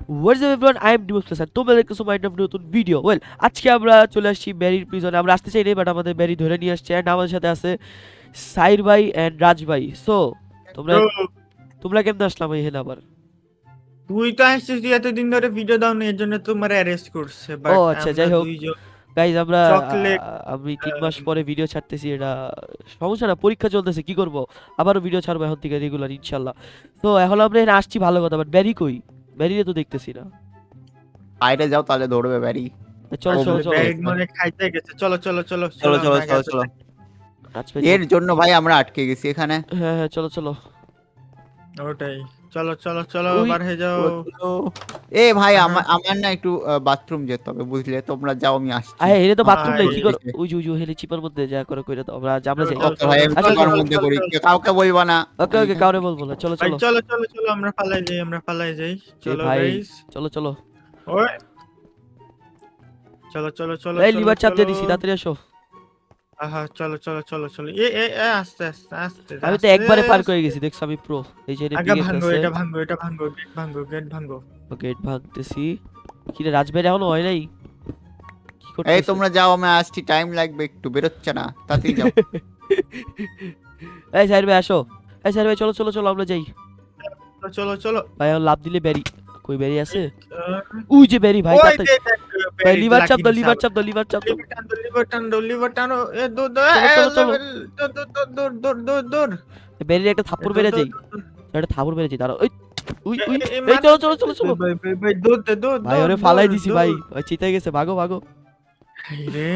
What's up everyone, I am Demos plus আর তোমরা দেখতেছো মাইনক্রাফট নতুন ভিডিও। ওয়েল, আজকে আমরা চলে আসছি ব্যারির প্রিজনে। আমরা আসতে চাই নাই, বাট আমাদের ব্যারি ধরে নিয়ে আসছে। অ্যান্ড আমাদের সাথে আছে সাইর ভাই অ্যান্ড রাজ ভাই। সো তোমরা তো তোমরা কেমন আসলাম এখানে আবার? তুই তো আসছিস, তুই এতদিন ধরে ভিডিও দাও না, এর জন্য তোমার অ্যারেস্ট করছে। ও বাট আচ্ছা, আমরা যাই হোক দুইজন গাইজ, আমরা চকলেট আমি 3 মাস পরে ভিডিও ছাড়তেছি। এটা সমস্যা না, পরীক্ষা চলতেছে, কি করব, আবারও ভিডিও ছাড়বো এখন থেকে রেগুলার ইনশাল্লাহ। তো এখন আমরা এখানে আসছি ভালো কথা, বাট ব্যারি কই? ব্যারিরে তো দেখতেছি না। বাইরে যাও তাহলে ধরবে ব্যারি। চলো চলো চলো ব্যাগ মনে খাইতে গেছে। চলো চলো চলো চলো চলো আমরা চলো আগে চলো। রাজ ভাই এর জন্য ভাই আমরা আটকে গেছি এখানে। হ্যাঁ হ্যাঁ, চলো চলো। ওটাই, চলো চলো চলো ওই বার হয়ে যাও। এ ভাই হ্যাঁ। আমার না একটু বাথরুম যেতে হবে, বুঝলে? তোমরা যাও, আমি আসছি। আরে হেরে তো বাথরুম নাই, কি ভাই। করো? ওই যে হেরে চিপার মধ্যে যা করে কইরা তো আমরা আমরা যাই। চলো, ওকে ভাই, আমি আচ্ছা, তোমার চলো, মধ্যে চলো, করি, চলো, কাউকে বলবা না। ওকে ওকে, কাউরে বলবো না। চলো ভাই চলো। চলো চলো চলো আমরা পালাই যাই, আমরা পালাই যাই। এ চলো ভাই, গাইস। চলো চলো। ওই চলো চলো চলো এই চলো লিভার চাপ দিয়ে চলো। দিছি, তাড়াতাড়ি আসো। আহা চলো চলো চলো চলো। এ আস্তে আস্তে আস্তে আমি তো আস্তে একবারে পার করে আস্তে। গেছি, দেখছো আমি প্রো। এই যে আগে পিক ভাঙো, আছে। এটা ভাঙো, এটা ভাঙো, গেট ভাঙো, গেট ভাঙো। গেট ভাঙতেছি। কি রে, রাজবের এখনো হয় নাই? কি এই করতেছে? তোমরা যাও, আমি আসছি, টাইম লাগবে একটু, বেরোচ্ছে না, তাড়াতাড়ি যাও। এই সাইড ভাই আসো। এই সাইড ভাই চলো চলো চলো, আমরা যাই। চলো চলো। ভাই এখন লাভ দিলে ব্যারি কই? ব্যারি আছে? আহ, ওই যে ব্যারি ভাই, ওই তাড়াতাড়ি। যে দেখ, ভাই ব্যারি লিভার চাপ দাও, লাগিয়ে লিভার দিছে চাপ দাও, লিভার চাপ দাও। লিভার টানো, লিভার টানো, লিভার টানো। এ দৌড় দৌড়, চলো চলো চলো। দৌড় দৌড় দৌড় দৌড় দৌড় দৌড়। ব্যারির একটা থাপ্পড় মেরে যাই, একটা থাপ্পড় মেরে যাই। দাঁড়াও। ওই উই উই। এই মার। চলো চলো চলো চলো। ভাই ভাই ভাই দৌড় দে, দৌড় ভাই দৌড় ওরে ফালাই দৌড়, দিছি দৌড়। ভাই, ওই চিতায় গেছে, ভাগো ভাগো। রে,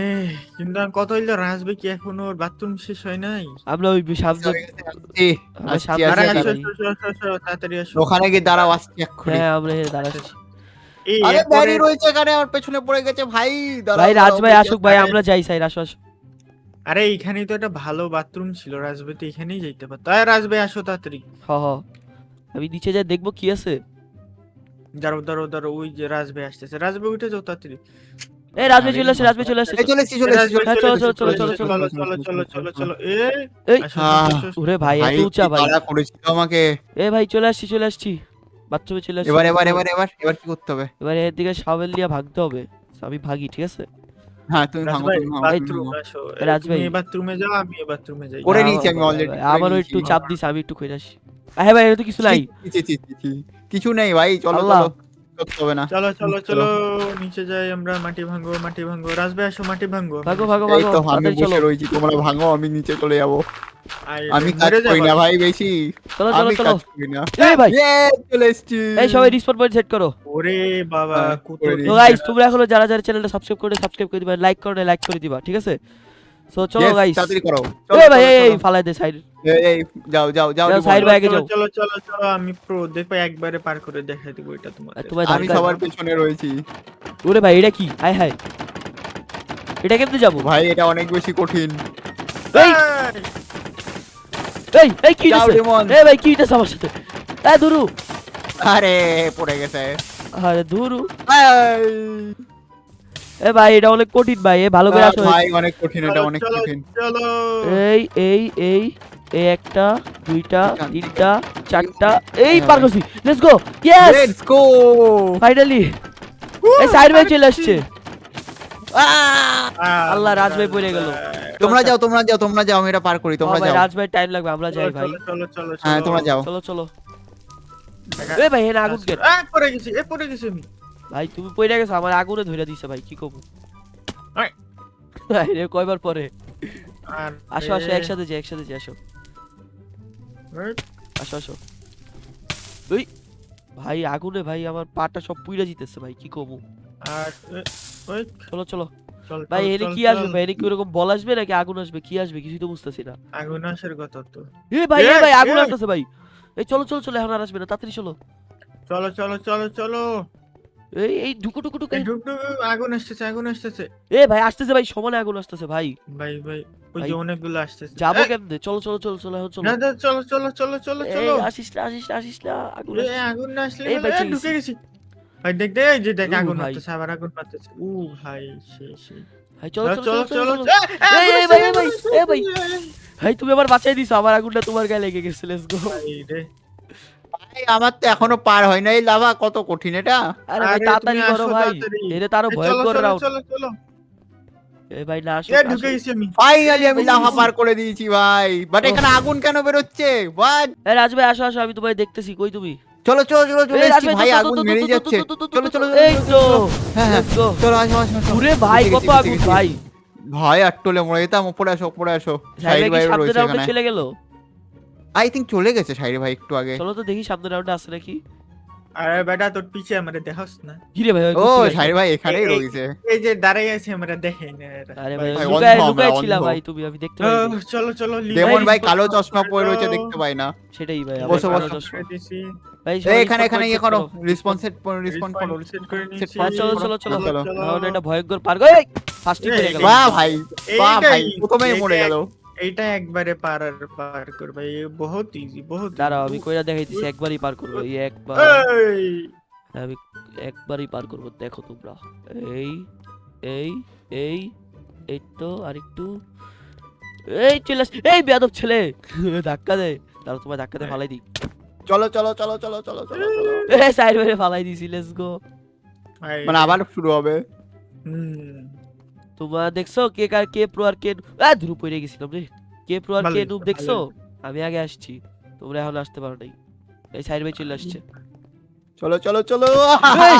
কিন্তু আমি কত হইলো রাজবে কি এখনো ওর বাথরুম শেষ হয় নাই? আমরা ওই সামনে, আসছি আমরা আসছি সামনে আরে যেয়ে আসছি। আসো দাঁড়াই। আসো আসো আসো, তাড়াতাড়ি আসো। ওখানে গিয়ে দাঁড়াও, আসছি এক্ষুনি। হ্যাঁ আমরা এখানে দাঁড়াচ্ছি। এই আরে এরপরে ব্যারি রয়েছে এখানে, আমার পেছনে পড়ে গেছে ভাই। দাঁড়াও ভাই রাজ দাঁড়াও, ভাই বেরিয়ে আসুক আসো। ভাই, আমরা যাই সাইড, আসো আসো। আরে এইখানেই তো একটা ভালো বাথরুম ছিল, রাজবে তো এখানেই যাইতে পারতো। আরে রাজবে আসো তাড়াতাড়ি। হ হ, আমি নিচে যাই দেখবো কি আছে। দাঁড়ো দাঁড়ো দাঁড়ো, ওই যে রাজবে আসতেছে, রাজবে উঠে যাও তাড়াতাড়ি। এই রাজ ভাই চলে আসছে, রাজ ভাই চলে আসছে। এই চলে এসছি, চলে এসছি, রাজবে হ্যাঁ, চলে চলো, এসেছে, চলো, চলো, চলে চলো, এসেছে, চলো। চলো চলো চলো চলো চলো। এই আসো, আহ, আসো, আসো, আসো। ওরে ভাই এত ভাই উঁচা কি ভাই। তাড়া করেছিল আমাকে। এ ভাই চলে আসছি, চলে আসছি, বাথরুমে চলে আসছি। এবার এবার এবার এবার এবার কি করতে হবে? এবার এর দিকে শাওয়েল দিয়ে ভাগতে হবে। So, আমি ভাগি, ঠিক আছে? হ্যাঁ, তুমি ভাঙো, রাজভাই তুমি ভাঙো, তুমি বাথরুম ভাঙো। আসো। রাজভাই। তুমি এই বাথরুমে যাও, আমি এই বাথরুমে যাই। করে হ্যাঁ, নিয়েছি আমি অলরেডি, করে আমারও নিয়েছি। একটু চাপ দিছে, আমি একটু কইরা আসি। হ্যাঁ ভাই, এটা তো কিছু নাই। ছি, ছি, ছি, ছি, ছি। কিছু নেই ভাই, চলো আল্লাহ। চলো, করতে হবে না। চলো চলো চলো, নিচে যাই আমরা। মাটি ভাঙো, মাটি ভাঙো। রাজভাই আসো, মাটি ভাঙো। ভাগো ভাগো এই ভাগো, তো আমি তাড়াতাড়ি চলো। বসে রয়েছি, তোমরা ভাঙো, আমি নিচে চলে যাবো। আমি কাজ মরে করি যাবো। না ভাই বেশি, চলো চলো আমি চলো। কাজ করি না। এই ভাই, চলে এসছি। এই সবাই রিসপন্ড পয়েন্ট সেট করো। ওরে বাবা, হ্যাঁ, কত করে তো দিয়েছি। গাইস, তোমরা এখনো যারা যারা চ্যানেলটা সাবস্ক্রাইব করে দিবা, লাইক করো না লাইক করে দিবা, ঠিক আছে? সো চলো Yes, গাইস। তাড়াতাড়ি করো। এই ভাই, চলো, এই চলো। ফালাই দে সাইড। এই যাও যাও যাও, যাও, রিমোট। সাইড ব্যাগে চলো যাও। চলো চলো চলো, আমি প্রো দেখো, একবারে পার করে দেখাই দেবো এটা তোমাদের। তোমার আমি ধাক্কা। সবার পেছনে রয়েছি। ওরে ভাই এটা কি? হায় হায়, এটা কেমনে যাবো? ভাই এটা অনেক বেশি কঠিন। এই এই কি যাও, হইছে? রিমন। এই ভাই কি হইছে আমার সাথে? এই দুরু। আরে পড়ে গেছে। আরে দুরু। এই, এ ভাই এটা অনেক কঠিন ভাই, এ ভালো করে আসো। ভাই অনেক কঠিন, এটা চলো অনেক চলো কঠিন। চলো। এই এই এই এই একটা, দুইটা, এখান থেকে। তিনটা, চারটা, এই হ্যাঁ পার ভাই। করছি। Let's go. Yes, let's go. Finally. এই সাইড ভাই চলে আসছে। আহ, আল্লাহ, রাজভাই পড়ে গেল। তোমরা যাও, তোমরা যাও, তোমরা যাও, আমি এটা পার করি, তোমরা ভাই যাও। রাজ ভাই টাইম লাগবে, আমরা যাই ভাই। চলো চলো চলো হ্যাঁ, চলো। তোমরা যাও। চলো চলো। এই ভাই এখানে আগুন কেন? পড়ে গেছি, পড়ে গেছি আমি। ভাই তুমি পড়ে গেছো, আমার আগুনে ধরে দিছে ভাই, কি করব? আয়। আরে কয়বার পরে? আর আসো আসো, একসাথে যাই, একসাথে যাই, আসো আসো আসো। ওই ভাই আগুনে ভাই আমার পাটা সব পুইরা জিতেছে ভাই, কি করব? আর ওই চলো চলো চল ভাই। চল, এনে চল, কি চল। আসবে ভাই? এনে কি ওরকম বল আসবে নাকি আগুন আসবে? কি আসবে কিছুই তো বুঝতেছি না। আগুন আসার কথা তো। এ ভাই, এ এই, ভাই আগুন এই। আসতেছে ভাই। এই চলো চলো চলো, এখন আর আসবে না, তাড়াতাড়ি চলো। চলো চলো চলো চলো। এই ঢুকু ঢুকু ঢুকু। এই ঢুক ঢুক, আগুন আসতেছে, আগুন আসতেছে। এ ভাই আসতেছে ভাই, সমানে আগুন আসতেছে ভাই। ভাই ভাই, ওই ভাই, যে অনেকগুলো আসতেছে। যাবো এই, কেমনে? চলো চলো চলো চলো, এখন চলো। না না, চলো চলো চলো চলো এই চলো। আসিস না আসিস না আসিস না, আগুন এই আসতেছে। আগুন না আসলে এই বলে, ভাই, এই চলে ঢুকে গেছি। গেছি। ভাই দেখ দেখ, এই যে দেখ, আগুন ভাই। মারতেছে, আবার আগুন মারতেছে। ভাই সেই। ভাই চলো চলো চলো চলো চলো চলো। এই আগুন এই আসছে, ভাই, এই আগুন ভাই, আসছে, এই ভাই। ভাই তুমি আবার বাঁচাই দিছো, আমার আগুনটা তোমার গায়ে লেগে গেছে। Let's go. ভাই রে। ভাই আমার তো এখনো পার হয় নাই লাভা, কত কঠিন এটা। আরে ভাই আরে তাড়াতাড়ি তুমি করো আসো ভাই, তাড়াতাড়ি। এটা তো আরো চলো ভয়ঙ্কর চলো রাউন্ড। চলো চলো। এ ভাই না আসো ঢুকে গেছি আমি। ফাইনালি আমি এই লাভা যে- পার করে দিয়েছি ভাই, বাট ওহ। এখানে আগুন কেন বেরোচ্ছে? হোয়াট? এ রাজ ভাই আসো আসো, আমি তোমায় দেখতেছি, কই তুমি? চলো চলো চলো চলে এই রাজ এসেছি ভাই, ভাই, তো, তো, আগুন তো, তো, মেরেই তো, যাচ্ছে। তো, তো, তো, তো, চলো তো, চলো তো, চলো এই চলো, তো, চলো। হ্যাঁ হ্যাঁ let's go। চলো আসো আসো আসো। ওরে ভাই গেছি, কত গেছি, আগুন গেছি, ভাই। গেছি। ভাই আর টোলে মরে যেতাম, উপরে আসো উপরে আসো। সাইড সাইড ভাই কি ভাইও সামনের রয়েছে রাউন্ডে এখানে। চলে গেল? আই থিঙ্ক চলে গেছে সাইড ভাই একটু আগে। চলো তো দেখি সামনের রাউন্ডে আছে নাকি। আরে বেটা তোর পিছে আমারে দেখাস না। ঘিরে ভাই, ওই ও ঘুরতে গেছে। সাইড ভাই এখানেই এই- রয়েছে। এই যে দাঁড়িয়ে আছে আমরা দেখে না এরা। আরে ভাই ভাই, লুকায় অন্ধ আমরা, লুকায় ছিলা অন্ধ। ভাই তুমি, আমি দেখতে পাই নাই। চলো চলো ডেমন ভাই ভাই, কালো চশমা পরে রয়েছে, দেখতে পাই না। সেটাই ভাই, বসো, আমার বসো। কালো চশমা। ভাই এই সবাই এখানে respawn এখানে point ইয়ে set করো, করো। রেসপন্স সেট রেসপন্স করো, সেট করে set নিয়েছি। করো, চলো করো, চলো চলো চলো। এখন এটা ভয়ঙ্কর পার এই ফার্স্টিং করে গেল। বাহ ভাই, বাহ ভাই, এইটাই- প্রথমেই মরে গেল। এইটা একবারে পার করবে, এই বহুত ইজি বহুত দাঁড়াও আমি কইরা দেখাইতেছি, একবারই পার করবো, এই একবার এই আমি একবারই পার করবো, দেখো তোমরা। এই এই এই এই তো আরেকটু, এই চলে আস, এই বেয়াদব ছেলে ধাক্কা দে, তাহলে তোমায় ধাক্কা দিয়ে ফালাই দিই। চলো চলো চলো চলো চলো চলো চলো। এই সাইড মেরে ফালাই দিছি, লেটস গো। ভাই, মানে আবার শুরু হবে। হুম, তোমরা দেখছো কে কার কে প্রো আর কে ধ্রুব পড়ে গেছিলাম রে, কে প্রো আর কে ভালোই, নুব দেখছো? আমি আগে আসছি, তোমরা এখন আসতে পারো নাই। এই সাইড ভাই চলে আসছে। চলো চলো চলো। এই,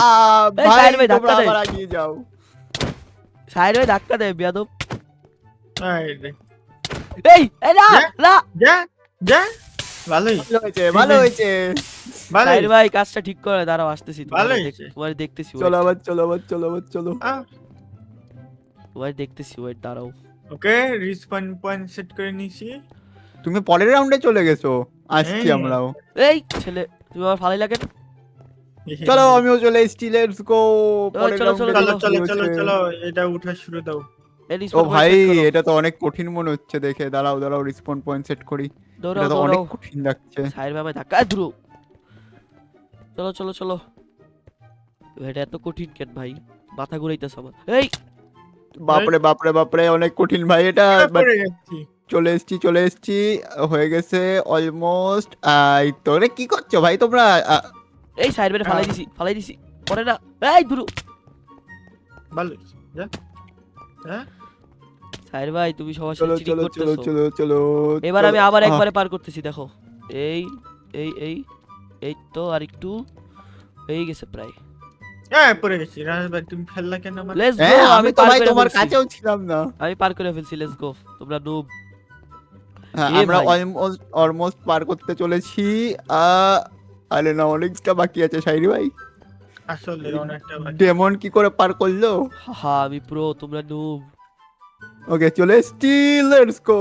ভাই সাইড ভাই ধাক্কা তোমরা দে। আবার আগিয়ে যাও। সাইড ভাই ধাক্কা দেয় বেয়াদব। এই রে। এই এই না যা। না, যা যা ভালোই ভালো হয়েছে ভালো হয়েছে। ভালোই সাইড ভাই কাজটা ঠিক করে, দাঁড়াও আসতেছি, ভালো হয়েছে। তোমার দেখতেছি, চলো আবার চলো আবার চলো আবার চলো। তোমার দেখতেছি, ওয়েট দাঁড়াও। ওকে রিসপন পয়েন্ট সেট করে নিয়েছি। তুমি পরের রাউন্ডে চলে গেছো, আসছি হ্যাঁ। আমরাও। এই ছেলে, তুমি আমার ফালাই লাগে। চলো আমিও চলে এসেছি, লেটস গো। পরের চলো, রাউন্ডে চলো, চলো চলো চলো চলো এটা উঠা শুরু দাও। এই ও respawn point ভাই set করো। এটা তো অনেক কঠিন মনে হচ্ছে দেখে, দাঁড়াও দাঁড়াও রিসপন্ড পয়েন্ট সেট করি। দৌড়াও এটা তো অনেক দৌড়াও, কঠিন লাগছে। সাইড ভাই আমায় ধাক্কা ধ্রুব। চলো চলো চলো, এটা এত কঠিন কেন ভাই, মাথা ঘুরাইতেছে আমার। এই বাপরে বাপরে বাপরে অনেক কঠিন ভাই এটা, but পড়ে গেছি। চলে এসেছি, হয়ে গেছে অলমোস্ট। এই তো রে, কি করছো ভাই তোমরা? এই সাইড ভাই ফালাই দিছি পরে না। এই ধ্রুব, ভালো যা হ্যাঁ সাইড ভাই তুমি সবার চলো সাথে চিটিং চলো চলো করতেছো। চলো চলো। এবার আমি চলো। আবার একবারে পার করতেছি, দেখো। এই এই এই এই তো আরেকটু হয়ে গেছে প্রায়। পড়ে গেছি। রাজভাই তুমি ফেললা কেন আমার? লেটস গো, হ্যাঁ, আমি আমি তো পার ভাই করে তোমার ফেলছি, কাছেও ছিলাম না। আমি পার করে ফেলছি, লেটস গো। তোমরা নুব। হ্যাঁ, এ আমরা ভাই। অলমোস্ট পার করতে চলেছি। আরে না, অনেকটা বাকি আছে সাইরি ভাই। আসলে অনেকটা বাকি। ডেমন কি করে পার করলো? হা আমি প্রো, তোমরা নুব। ওকে চলে এসছি, লেটস গো।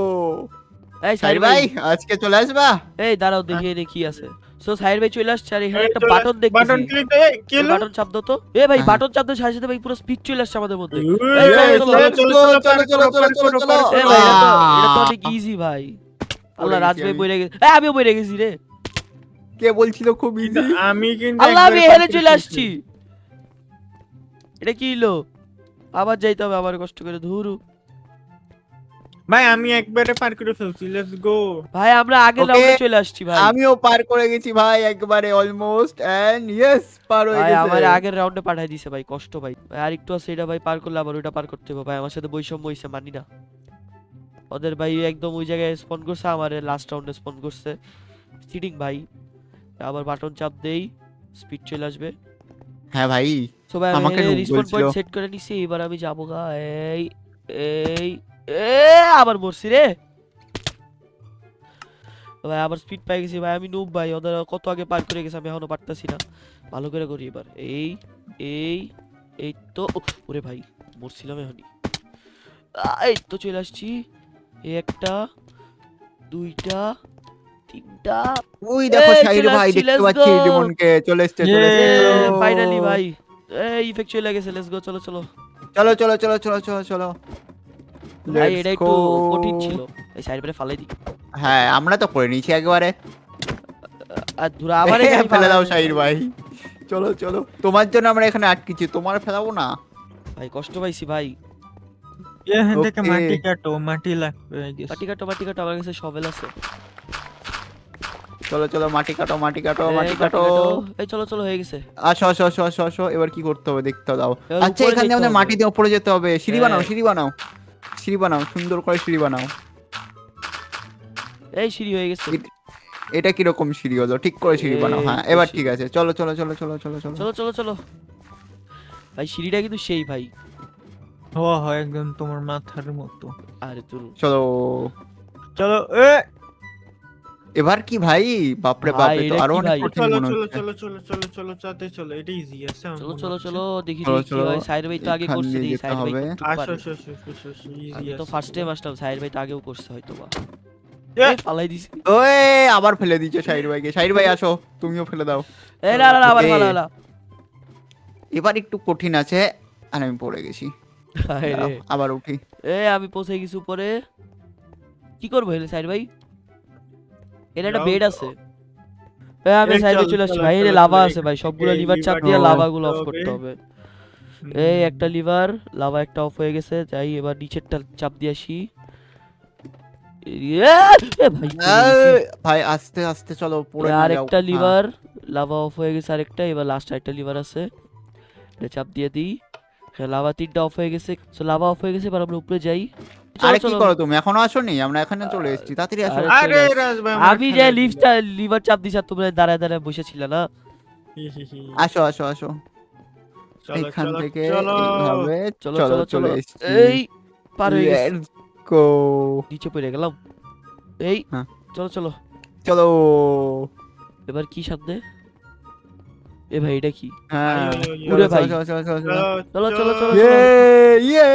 এই সাইরি সাইড ভাই ভাই, আজকে চলে আসবা? এই দাঁড়াও দেখি এনে কি আছে। সো সাইড ভাই চলে আসছে, আর এখানে একটা এই তো বাটন দেখতেছি। বাটন ক্লিক কি হলো? বাটন চাপ দাও তো। এ ভাই হ্যাঁ। বাটন চাপ দাও, সাথে সাথে ভাই পুরো স্পিড চলে আসছে আমাদের মধ্যে। এই চলো, চলো চলো, চলো চলো, চলো, চলো, চলো, চলো। এ ভাই এটা তো আহ। অনেক ইজি ভাই। আল্লাহ, পড়ে রাজ গেছি ভাই আমি। মরে গেছে, এই আমিও মরে গেছি রে। কে বলছিল খুব ইজি? আমি কিন্তু আল্লাহ, আমি একবারে এখানে পার চলে করে আসছি। এটা কি হলো? আবার যাইতে হবে, আবার কষ্ট করে ধুরু। ভাই আমি একবারে পার করে ফেলছি। Let's go. ভাই আমরা আগের Okay, রাউন্ডে চলে আসছি ভাই। আমিও পার করে গেছি ভাই একবারে অলমোস্ট, এন্ড ইয়েস পার হয়ে ভাই আমার গেছে। আগের রাউন্ডে পাঠাই দিছে ভাই, কষ্ট ভাই। ভাই আর একটু আছে, এটা ভাই পার করলে আবার ওইটা পার করতে হবে ভাই, আমার সাথে বৈষম্য হইছে, মানি না। ওদের ভাই একদম ওই জায়গায় স্পন করছে, আমার লাস্ট রাউন্ডে স্পন করছে, চিটিং ভাই। আবার বাটন চাপ দেই, স্পিড চলে আসবে। হ্যাঁ ভাই, সো ভাই আমি আমাকে noob রিসপন বলছিল। পয়েন্ট সেট করে নিছি, এবার আমি যাবো গা। এই এই এ আবার মরছি রে ভাই, আবার স্পিড পাই গেছি ভাই, আমি নুব ভাই, ওদের কত আগে পার করে গেছে, আমি এখনো পারতাছি না। ভালো করে করি এবার। এই এই এই তো ওরে ভাই মরছিলাম এখনই। এই তো চলে আসছি। এই একটা, দুইটা, তিনটা। ওই দেখো এই সাইরি চলে ভাই, আসছি, দেখতে let's পাচ্ছি go। ডেমনকে, চলে এসছে চলে এসছে। Yeah, ফাইনালি ভাই, এই ইফেক্ট চলে গেছে, লেটস গো, চলো চলো। চলো চলো চলো চলো চলো চলো। ভাই Let's এটা একটু go. কঠিন ছিল, এই সাইড পরে ফালাই দিই। হ্যাঁ, আমরা তো করে নিয়েছি একবারে। আর ধুরা আবার এখানে ফেলে দাও ফালাই- সাইর ভাই। চলো চলো, তোমার জন্য আমরা এখানে আটকেছি, তোমার ফেলাবো না। ভাই কষ্ট পাইছি ভাই। এখান থেকে Okay. মাটি কাটো, মাটি লাগবে I guess। মাটি কাটো, মাটি কাটো, আমার কাছে শভেল আছে। চলো চলো মাটি কাটো মাটি কাটো এই, মাটি মাটি কাটো। কাটো। এই চলো চলো হয়ে গেছে। আসো আসো আসো আসো আসো, এবার কি করতে হবে দেখতে দাও। এবার আচ্ছা উপরে এখান দিয়ে যেতে আমাদের হবে। মাটি দিয়ে উপরে যেতে হবে, সিঁড়ি বানাও হ্যাঁ। সিঁড়ি বানাও সিঁড়ি বানাও, সুন্দর করে সিঁড়ি বানাও। এই সিঁড়ি হয়ে গেছে। এটা কিরকম সিঁড়ি হলো, ঠিক করে সিঁড়ি বানাও। এই হ্যাঁ তো এবার সিঁড়ি। ঠিক আছে, চলো চলো চলো চলো চলো চলো। চলো চলো চলো। ভাই সিঁড়িটা কিন্তু সেই ভাই। হয় একদম তোমার মাথার মতো। আরে তোর চলো চলো এবার কি ভাই, বাপরে ভাই, বাপ, এ তো এটা আরো কি অনেক ভাই? কঠিন চলো মনে চলো হচ্ছে। চলো চলো চলো চলো চাতে চলো, এটা ইজি আছে আমার চলো মনে চলো হচ্ছে। চলো দেখি চলো, দেখি কি চলো। হয়। সাইর ভাই তো আগে এখান করছে, দিয়ে দেখি যেতে সাইর ভাই হবে। কতটুকু আসো পারে। আসো আসো আসো আসো, easy আমি তো আছে ফার্স্ট টাইম পুরো। আসলাম, সাইর ভাই তো আগেও করছে হয়তো বা। এ! এই ফালাই দিছি। ওই আবার ফেলে দিচ্ছে শাহির ভাইকে। শাহির ভাই আসো, তুমিও ফেলে দাও। এই না না না, আবার ওকে। ফালালা। এবার একটু কঠিন আছে, আর আমি পড়ে গেছি। হায় রে। দাঁড়াও, আবার উঠি। এই আমি পৌঁছে গেছি উপরে। কি করবো এলে সাইর ভাই? এর একটা যাও, বেড যাও। আছে। এই আমি এই সাইড চল, চলে আসছি চলো, ভাই। এর চলো, লাভা চলো, আছে এখান ভাই, থেকে সবগুলো লিভার চাপ লিভারটা দিয়ে ও। লাভাগুলো অফ করতে করতে হবে। হবে। এই একটা লিভার, লাভা একটা অফ হয়ে গেছে। যাই এবার নিচেরটা চাপ দিয়ে আসি। এ ভাই পড়ে গেছি। ভাই আস্তে আস্তে চলো, পড়ে এই না যাও। আরেকটা হ্যাঁ। লিভার, লাভা অফ হয়ে গেছে আরেকটা। এবার লাস্ট আরেকটা লিভার আছে, এটা চাপ দিয়ে দিই। হ্যাঁ লাভা তিনটা অফ হয়ে গেছে। সো লাভা অফ হয়ে গেছে, এবার আমরা উপরে যাই। চলো আরে কি চলো। করো তুমি, এখনো আসোনি? আমরা এখানে চলে এসেছি, তাড়াতাড়ি আসো। আরে আরে চলে আসছি। রাজ ভাই আমার আমি যে খেলাই দিল। লিফটটা লিভার চাপ দিছি আর তোমরা দাঁড়ায় দাঁড়ায় বসেছিল না। হি হি হি। আসো আসো আসো, চলো এখান চলো থেকে চলো। এইভাবে চলো চলো চলো চলো। চলে এসেছি। এই পার হয়ে গেছে। Let's go. নিচে পড়ে গেলাম। এই হ্যাঁ। চলো চলো। চলো। এবার কি সামনে? এ ভাই এটা কি? হ্যাঁ আই, ওই, ওই, উরে চলো ভাই। চলো চলো চলো চলো। চলো চলো চলো ইয়ে ইয়ে।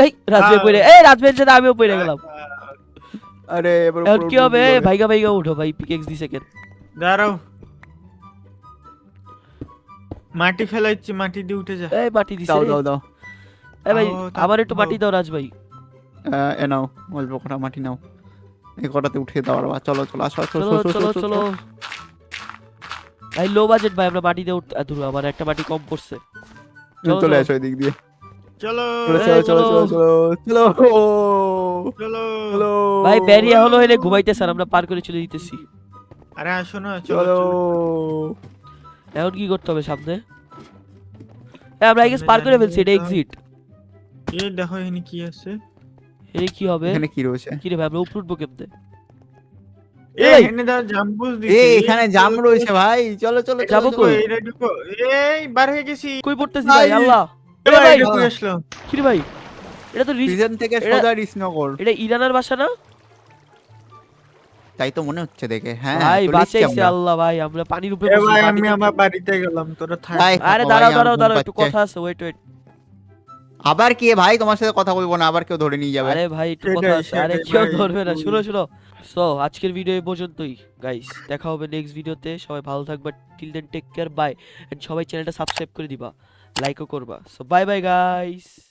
এই রাজবে আহ। পড়ে, এই রাজবের সাথে আমিও পড়ে গেলাম। আরে এবার এখন উপরে কি উঠবো হবে? করে? ভাইগা ভাইগা উঠো ভাই, পিকেক্স দিছে কেন? দাঁড়াও, মাটি ফেলাইছি, মাটি দিয়ে উঠে যা। এই মাটি দিছে দাও রে। দাও দাও। এই ভাই আও, আমার একটু দাও। মাটি দাও রাজ ভাই। এ নাও, অল্প কটা মাটি নাও, এই কটাতে উঠে দাও। আর চলো চলো আসো আসো চলো আসো, আসো, চলো আসো, চলো। আসো। ভাই লো বাজেট ভাই, আমরা মাটি দিয়ে উঠতে ধরো আমার একটা মাটি কম পড়ছে। চলো চলে চলো। আসো এদিক দিয়ে। চলো চলো এই চলো চলো চলো। চলো চলো চলো। চলো। ভাই ব্যারিয়া হলো হলে ঘুমাইতেছে আর আমরা পার করে চলে দিতেছি। আরে আসো না, চলো চলো। চলো। এখন কি করতে হবে সামনে? আমরা আগে সামনে পার করে জানি ফেলছি, এটা তো। এক্সিট। এই দেখো এখানে কি আছে। এই কি হবে? এখানে কি রয়েছে? কি রে ভাই, আমরা উপরে উঠবো কেমনে? এই এই! এখানে দাও, জাম্বুস এ দিছে। এখানে জাম রয়েছে ভাই, চলো চলো চলো যাবো চলো। কই? এইটা ঢুকো। এই বার হয়ে গেছি। কই পড়তেছি ভাই। ভাই, আল্লাহ। এ এ ভাই ভাই, এটা কই আসলো? কি রে ভাই? এটা তো প্রিজন থেকে সোজা রিসনগর, এটা ইরানের বাসা না? তাই তো মনে হচ্ছে দেখে। হ্যাঁ ভাই চলে এসেছি বাঁচাইছে আমরা। আল্লাহ ভাই, আমরা পানির উপরে এ বসি, ভাই মাটি আমি থেকে- আমার বাড়িতে গেলাম, তোরা থাক। ভাই আরে থাকো দাঁড়াও ভাই, আমার দাঁড়াও ঘুম দাঁড়াও, একটু পাচ্ছে। কথা আছে, ওয়েট ওয়েট। আবার কি ভাই, তোমার সাথে কথা বলবো না, আবার কেউ ধরে নিয়ে যাবে। আরে ভাই একটু কথা সেটাই, আছে, আরে সেটাই কেউ ভাই, ধরবে না, তুই- শুনো শুনো। সো আজকের ভিডিও এই পর্যন্তই গাইস, দেখা হবে নেক্সট ভিডিওতে। সবাই ভালো থাকবা, till then take care, bye. And সবাই চ্যানেলটা সাবস্ক্রাইব করে দিবা, লাইকও করবা। So bye bye guys.